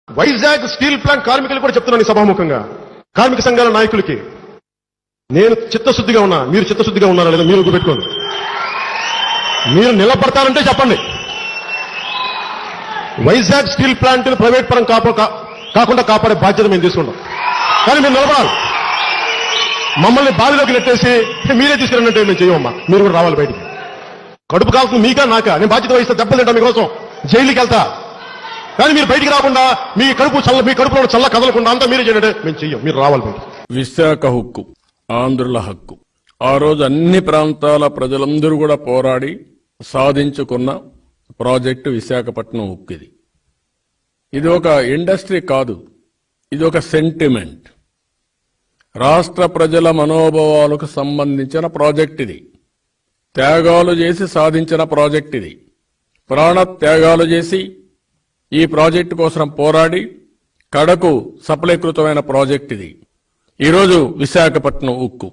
Vizag steel plant కార్మికులు కూడా చెప్తున్నాను సభాముఖంగా, కార్మిక సంఘాల నాయకులకి, నేను చిత్తశుద్ధిగా ఉన్నా, మీరు చిత్తశుద్ధిగా ఉన్నారా లేదా మీరు పెట్టుకోండి. మీరు నిలబడతారంటే చెప్పండి. వైజాగ్ స్టీల్ ప్లాంట్ ప్రైవేట్ పరం కాకుండా కాపాడే బాధ్యత మేము తీసుకుంటాం. కానీ మీరు నిలబడాలి. మమ్మల్ని బావిలోకి నెట్టేసి మీరే తీసుకురంటే మేము చేయమమ్మా. మీరు కూడా రావాలి బయటికి. కడుపు కాల్సిన మీకా నాకా, నేను బాధ్యత వహిస్తే దెబ్బలు తింటా మీకోసం, జైలుకి వెళ్తా. కానీ మీరు బయటికి రాకుండా మీ కడుపులో చల్ల కదలకుండా అంతా మీరే చేయండి. మేము చెయ్యం, మీరు రావాలి బయటికి. విశాఖ హక్కు, ఆంధ్రుల హక్కు. ఆ రోజు అన్ని ప్రాంతాల ప్రజలందరూ కూడా పోరాడి సాధించుకున్న ప్రాజెక్టు విశాఖపట్నం హక్కు. ఇది ఒక ఇండస్ట్రీ కాదు, ఇది ఒక సెంటిమెంట్. రాష్ట్ర ప్రజల మనోభావాలకు సంబంధించిన ప్రాజెక్ట్ ఇది. త్యాగాలు చేసి సాధించిన ప్రాజెక్ట్ ఇది. ప్రాణ త్యాగాలు చేసి ఈ ప్రాజెక్టు కోసం పోరాడి కడకు సఫలీకృతమైన ప్రాజెక్ట్ ఇది. ఈరోజు విశాఖపట్నం ఉక్కు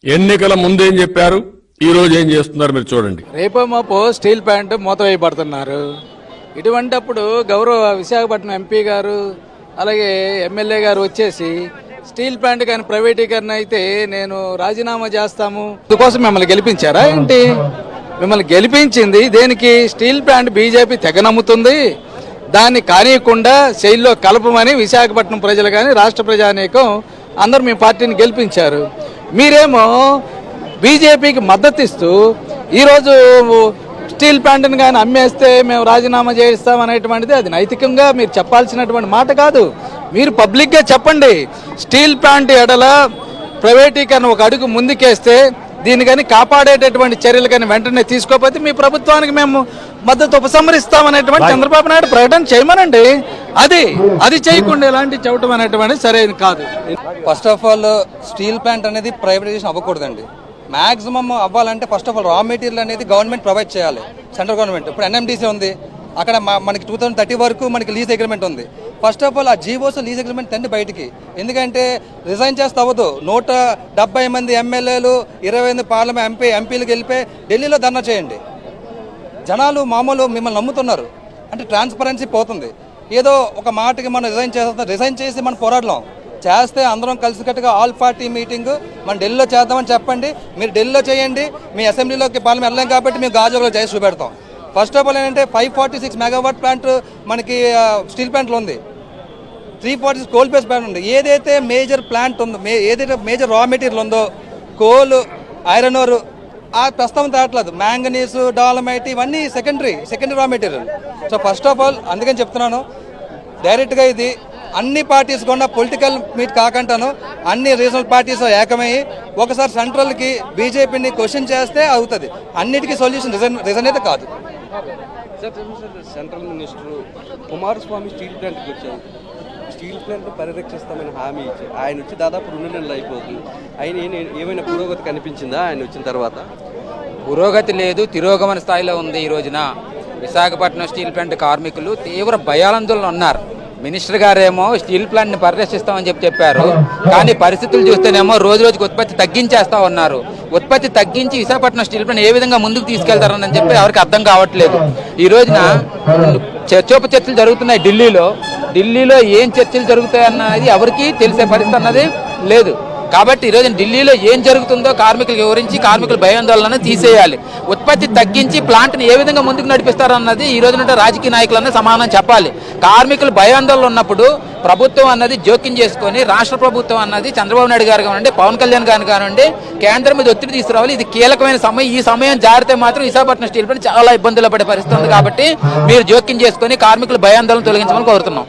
ఎన్నికల ముందేం చెప్పారు, ఈ రోజు ఏం చేస్తున్నారు మీరు చూడండి. రేపో మాపో స్టీల్ ప్లాంట్ మూత వేయబడుతున్నారు. ఇటువంటిప్పుడు గౌరవ విశాఖపట్నం ఎంపీ గారు అలాగే ఎమ్మెల్యే గారు వచ్చేసి స్టీల్ ప్లాంట్ కానీ ప్రైవేటీకరణ అయితే నేను రాజీనామా చేస్తాము, అందుకోసం మిమ్మల్ని గెలిపించారా ఏంటి? మిమ్మల్ని గెలిపించింది దేనికి? స్టీల్ ప్లాంట్ బీజేపీ తెగ నమ్ముతుంది, దాన్ని కానీయకుండా శైలిలో కలపమని విశాఖపట్నం ప్రజలు కానీ రాష్ట్ర ప్రజానీకం అందరూ మీ పార్టీని గెలిపించారు. మీరేమో బీజేపీకి మద్దతు ఇస్తూ ఈరోజు స్టీల్ ప్లాంట్ని కానీ అమ్మేస్తే మేము రాజీనామా చేయిస్తామనేటువంటిది అది నైతికంగా మీరు చెప్పాల్సినటువంటి మాట కాదు. మీరు పబ్లిక్గా చెప్పండి. స్టీల్ ప్లాంట్ ఎడల ప్రైవేటీకరణ ఒక అడుగు ముందుకేస్తే దీన్ని కానీ కాపాడేటటువంటి చర్యలు కానీ వెంటనే తీసుకోకపోతే మీ ప్రభుత్వానికి మేము మద్దతు ఉపసంహరిస్తామనేటువంటి చంద్రబాబు నాయుడు ప్రకటన చేయమనండి. అది చేయకుండా ఎలాంటి చెప్పడం అనేటువంటి సరైనది కాదు. First of all steel plant అనేది ప్రైవేటైజేషన్ అవ్వకూడదండి. మాక్సిమం అవ్వాలంటే first of all raw material అనేది గవర్నమెంట్ ప్రొవైడ్ చేయాలి, సెంట్రల్ గవర్నమెంట్. ఇప్పుడు ఎన్ఎండిసి ఉంది, అక్కడ మనకి 2030 వరకు మనకి లీజ్ అగ్రిమెంట్ ఉంది. ఫస్ట్ ఆఫ్ ఆల్ ఆ జీవోస్ లీజ్ అగ్రిమెంట్ తండి బయటికి. ఎందుకంటే రిజైన్ చేస్తే అవ్వదు. 170 మంది ఎమ్మెల్యేలు 28 పార్లమెంట్ ఎంపీలకు వెళ్ళిపోయి ఢిల్లీలో ధర్నా చేయండి. జనాలు మామూలు మిమ్మల్ని నమ్ముతున్నారు అంటే ట్రాన్స్పరెన్సీ పోతుంది. ఏదో ఒక మాటకి మనం రిజైన్ చేసి మనం పోరాడలేం. చేస్తే అందరం కలిసికట్టుగా ఆల్ పార్టీ మీటింగ్ మనం ఢిల్లీలో చేద్దామని చెప్పండి. మీరు ఢిల్లీలో చేయండి, మీ అసెంబ్లీలోకి పార్లమెంట్ వెళ్ళాం కాబట్టి మేము గాజులో చేసి చూపెడతాం. ఫస్ట్ ఆఫ్ ఆల్ ఏంటంటే 546 మెగావాట్ ప్లాంట్ మనకి స్టీల్ ప్లాంట్లో ఉంది, 346 కోల్ బేస్ ప్లాంట్ ఉంది. ఏదైతే మేజర్ ప్లాంట్ ఉందో, ఏదైతే మేజర్ రా మెటీరియల్ ఉందో, కోల్, ఐరన్ ఓర్, ఆ ప్రస్తుతం తేట్లేదు. మ్యాంగనీస్, డాలమైట్ ఇవన్నీ secondary raw material. So first of all అందుకని చెప్తున్నాను, డైరెక్ట్గా ఇది అన్ని పార్టీస్ కూడా పొలిటికల్ మీట్ కాకుండాను అన్ని రీజనల్ పార్టీస్ ఏకమయ్యి ఒకసారి సెంట్రల్కి బీజేపీని క్వశ్చన్ చేస్తే అవుతుంది. అన్నిటికీ సొల్యూషన్ రీజన్ అయితే కాదు. సెంట్రల్ మినిస్టర్ కుమారస్వామి స్టీల్ ప్లాంట్కి వచ్చారు. స్టీల్ ప్లాంట్ పరిరక్షిస్తామని హామీ ఇచ్చారు. ఆయన వచ్చి దాదాపు 2 నెలలు అయిపోతుంది. ఆయన ఏమైనా పురోగతి కనిపించిందా ఆయన వచ్చిన తర్వాత? పురోగతి లేదు, తిరోగమన స్థాయిలో ఉంది. ఈ రోజున విశాఖపట్నం స్టీల్ ప్లాంట్ కార్మికులు తీవ్ర భయాందోళన ఉన్నారు. మినిస్టర్ గారేమో స్టీల్ ప్లాంట్ని పరిరక్షిస్తామని చెప్పారు, కానీ పరిస్థితులు చూస్తేనేమో రోజు రోజుకి ఉత్పత్తి తగ్గించేస్తా ఉన్నారు. ఉత్పత్తి తగ్గించి విశాఖపట్నం స్టీల్ ప్లాంట్ ఏ విధంగా ముందుకు తీసుకెళ్తారని చెప్పి ఎవరికి అర్థం కావట్లేదు. ఈ రోజున చర్చలు జరుగుతున్నాయి ఢిల్లీలో ఏం చర్చలు జరుగుతాయన్నది ఎవరికి తెలిసే పరిస్థితి అన్నది లేదు. కాబట్టి ఈరోజు ఢిల్లీలో ఏం జరుగుతుందో కార్మికులకు వివరించి కార్మికుల భయాందోళన తీసేయాలి. ఉత్పత్తి తగ్గించి ప్లాంట్ని ఏ విధంగా ముందుకు నడిపిస్తారన్నది ఈ రోజున రాజకీయ నాయకులన్నీ సమాధానం చెప్పాలి. కార్మికులు భయాందోళన ఉన్నప్పుడు ప్రభుత్వం అన్నది జోక్యం చేసుకొని రాష్ట్ర ప్రభుత్వం అన్నది చంద్రబాబు నాయుడు గారు కానివ్వండి, పవన్ కళ్యాణ్ గారు కానివ్వండి, కేంద్రం మీద ఒత్తిడి తీసుకురావాలి. ఇది కీలకమైన సమయం. ఈ సమయం జారితే మాత్రం విశాఖపట్నం స్టీల్ ప్లాంట్ చాలా ఇబ్బందులు పడే పరిస్థితి ఉంది. కాబట్టి మీరు జోక్యం చేసుకొని కార్మికుల భయాందోళన తొలగించమని కోరుతున్నాం.